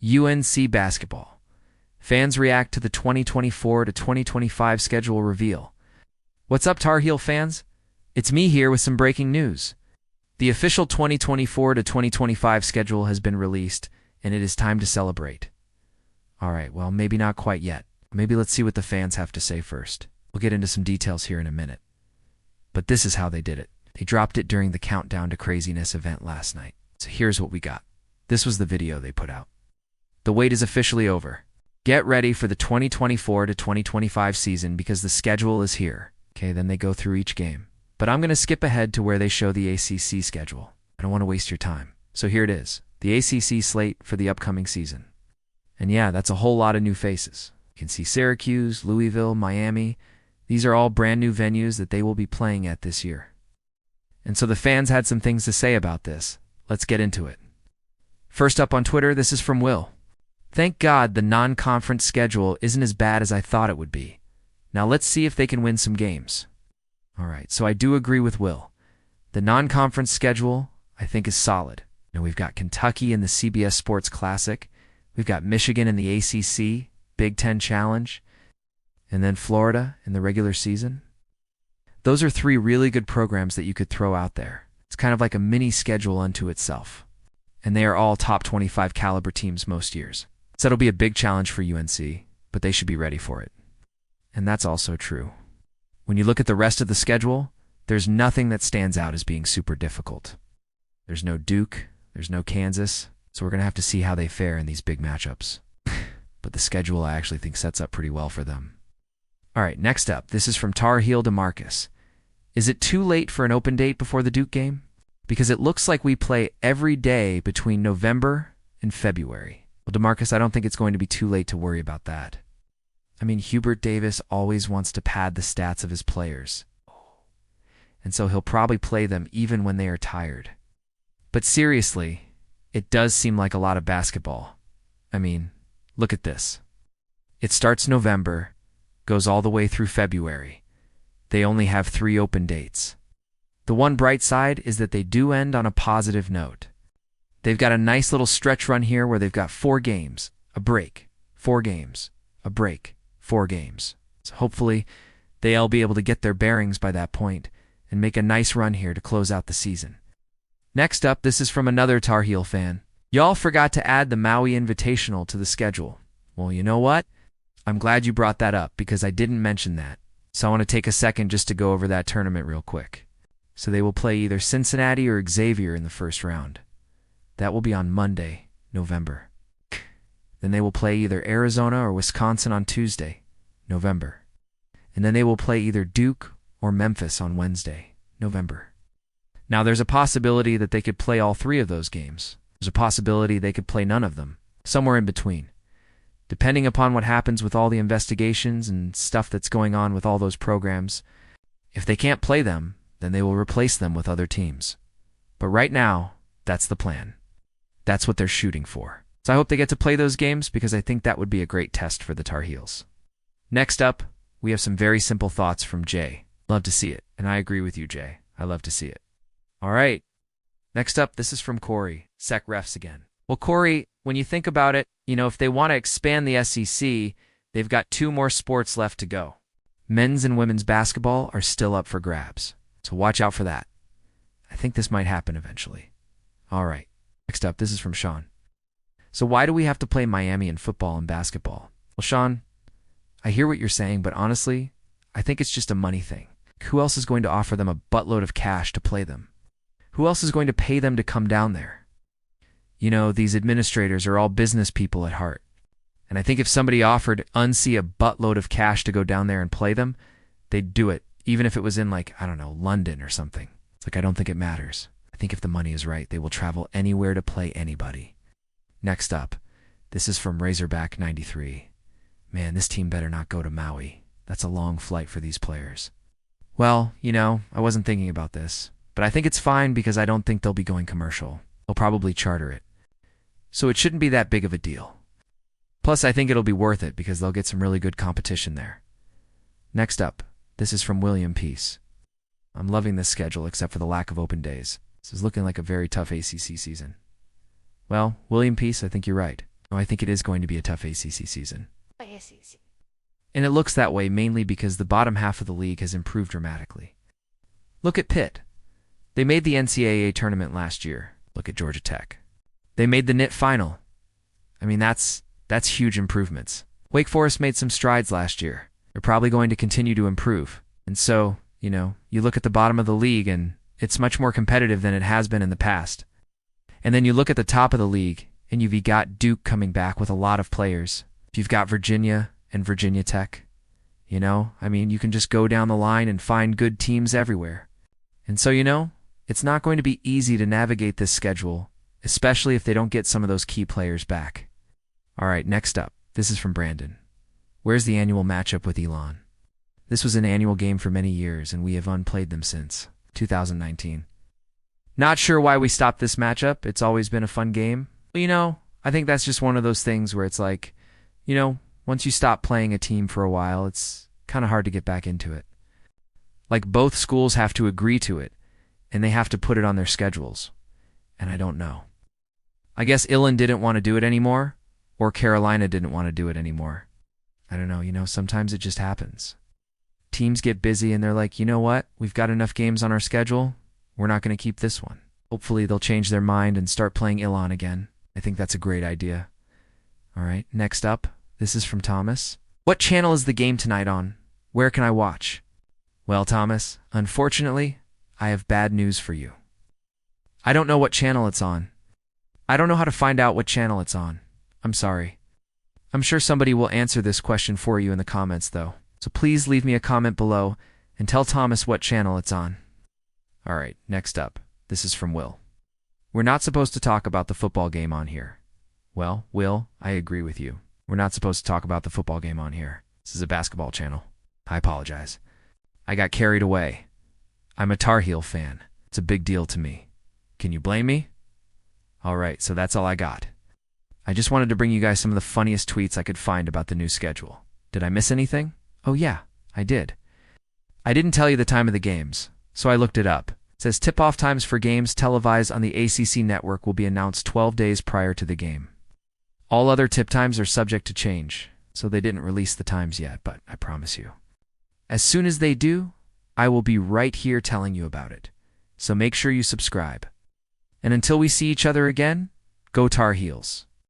UNC basketball. Fans react to the 2024 to 2025 schedule reveal. What's up, Tar Heel fans? It's me here with some breaking news. The official 2024 to 2025 schedule has been released, and it is time to celebrate. All right, well, maybe not quite yet. Maybe let's see what the fans have to say first. We'll get into some details here in a minute. But this is how they did it. They dropped it during the Countdown to Craziness event last night. So here's what we got. This was the video they put out. The wait is officially over. Get ready for the 2024 to 2025 season because the schedule is here. Okay, then they go through each game. But I'm going to skip ahead to where they show the ACC schedule. I don't want to waste your time. So here it is, the ACC slate for the upcoming season. And yeah, that's a whole lot of new faces. You can see Syracuse, Louisville, Miami. These are all brand new venues that they will be playing at this year. And so the fans had some things to say about this. Let's get into it. First up on Twitter, this is from Will. Thank God the non-conference schedule isn't as bad as I thought it would be. Now let's see if they can win some games. All right, so I do agree with Will. The non-conference schedule, I think, is solid. We've got Kentucky in the CBS Sports Classic. We've got Michigan in the ACC, Big Ten Challenge, and then Florida in the regular season. Those are three really good programs that you could throw out there. It's kind of like a mini schedule unto itself. And they are all top 25 caliber teams most years. So it'll be a big challenge for UNC, but they should be ready for it. And that's also true. When you look at the rest of the schedule, there's nothing that stands out as being super difficult. There's no Duke, there's no Kansas, so we're going to have to see how they fare in these big matchups. But the schedule I actually think sets up pretty well for them. All right, next up, this is from Tar Heel DeMarcus. Is it too late for an open date before the Duke game? Because it looks like we play every day between November and February. Well, DeMarcus, I don't think it's going to be too late to worry about that. I mean, Hubert Davis always wants to pad the stats of his players. And so he'll probably play them even when they are tired. But seriously, it does seem like a lot of basketball. I mean, look at this. It starts November, goes all the way through February. They only have 3 open dates. The one bright side is that they do end on a positive note. They've got a nice little stretch run here where they've got 4 games, a break, 4 games, a break, 4 games. So hopefully they'll be able to get their bearings by that point and make a nice run here to close out the season. Next up, this is from another Tar Heel fan. Y'all forgot to add the Maui Invitational to the schedule. Well, you know what? I'm glad you brought that up because I didn't mention that. So I want to take a second just to go over that tournament real quick. So they will play either Cincinnati or Xavier in the first round. That will be on Monday, November. Then they will play either Arizona or Wisconsin on Tuesday, November. And then they will play either Duke or Memphis on Wednesday, November. Now there's a possibility that they could play all 3 of those games. There's a possibility they could play none of them, somewhere in between. Depending upon what happens with all the investigations and stuff that's going on with all those programs, if they can't play them, then they will replace them with other teams. But right now, that's the plan. That's what they're shooting for. So I hope they get to play those games because I think that would be a great test for the Tar Heels. Next up, we have some very simple thoughts from Jay. Love to see it. And I agree with you, Jay. I love to see it. All right. Next up, this is from Corey. Sec refs again. Well, Corey, when you think about it, if they want to expand the SEC, they've got 2 more sports left to go. Men's and women's basketball are still up for grabs. So watch out for that. I think this might happen eventually. All right. Next up, this is from Sean. So why do we have to play Miami in football and basketball? Well, Sean, I hear what you're saying, but honestly, I think it's just a money thing. Who else is going to offer them a buttload of cash to play them? Who else is going to pay them to come down there? These administrators are all business people at heart. And I think if somebody offered UNC a buttload of cash to go down there and play them, they'd do it, even if it was in London or something. It's I don't think it matters. I think if the money is right, they will travel anywhere to play anybody. Next up, this is from Razorback 93. Man, this team better not go to Maui. That's a long flight for these players. Well, I wasn't thinking about this, but I think it's fine because I don't think they'll be going commercial. They'll probably charter it. So it shouldn't be that big of a deal. Plus, I think it'll be worth it because they'll get some really good competition there. Next up, this is from William Peace. I'm loving this schedule except for the lack of open days. This is looking like a very tough ACC season. Well, William Peace, I think you're right. Oh, I think it is going to be a tough ACC season. And it looks that way mainly because the bottom half of the league has improved dramatically. Look at Pitt. They made the NCAA tournament last year. Look at Georgia Tech. They made the NIT final. I mean, that's huge improvements. Wake Forest made some strides last year. They're probably going to continue to improve. And so, you look at the bottom of the league and it's much more competitive than it has been in the past. And then you look at the top of the league and you've got Duke coming back with a lot of players. You've got Virginia and Virginia Tech. You can just go down the line and find good teams everywhere. And so, it's not going to be easy to navigate this schedule, especially if they don't get some of those key players back. All right, next up. This is from Brandon. Where's the annual matchup with Elon? This was an annual game for many years, and we have unplayed them since 2019. Not sure why we stopped this matchup. It's always been a fun game. But, I think that's just one of those things where it's like, once you stop playing a team for a while, it's kind of hard to get back into it. Like both schools have to agree to it, and they have to put it on their schedules. And I don't know. I guess Elon didn't want to do it anymore, or Carolina didn't want to do it anymore. I don't know, sometimes it just happens. Teams get busy and they're like, you know what? We've got enough games on our schedule. We're not going to keep this one. Hopefully they'll change their mind and start playing Elon again. I think that's a great idea. All right, next up, this is from Thomas. What channel is the game tonight on? Where can I watch? Well, Thomas, unfortunately, I have bad news for you. I don't know what channel it's on. I don't know how to find out what channel it's on. I'm sorry. I'm sure somebody will answer this question for you in the comments, though. So please leave me a comment below and tell Thomas what channel it's on. All right, next up. This is from Will. We're not supposed to talk about the football game on here. Well, Will, I agree with you. We're not supposed to talk about the football game on here. This is a basketball channel. I apologize. I got carried away. I'm a Tar Heel fan. It's a big deal to me. Can you blame me? All right, so that's all I got. I just wanted to bring you guys some of the funniest tweets I could find about the new schedule. Did I miss anything? Oh yeah, I did. I didn't tell you the time of the games, so I looked it up. It says tip-off times for games televised on the ACC network will be announced 12 days prior to the game. All other tip times are subject to change, so they didn't release the times yet, but I promise you. As soon as they do, I will be right here telling you about it. So make sure you subscribe. And until we see each other again, go Tar Heels.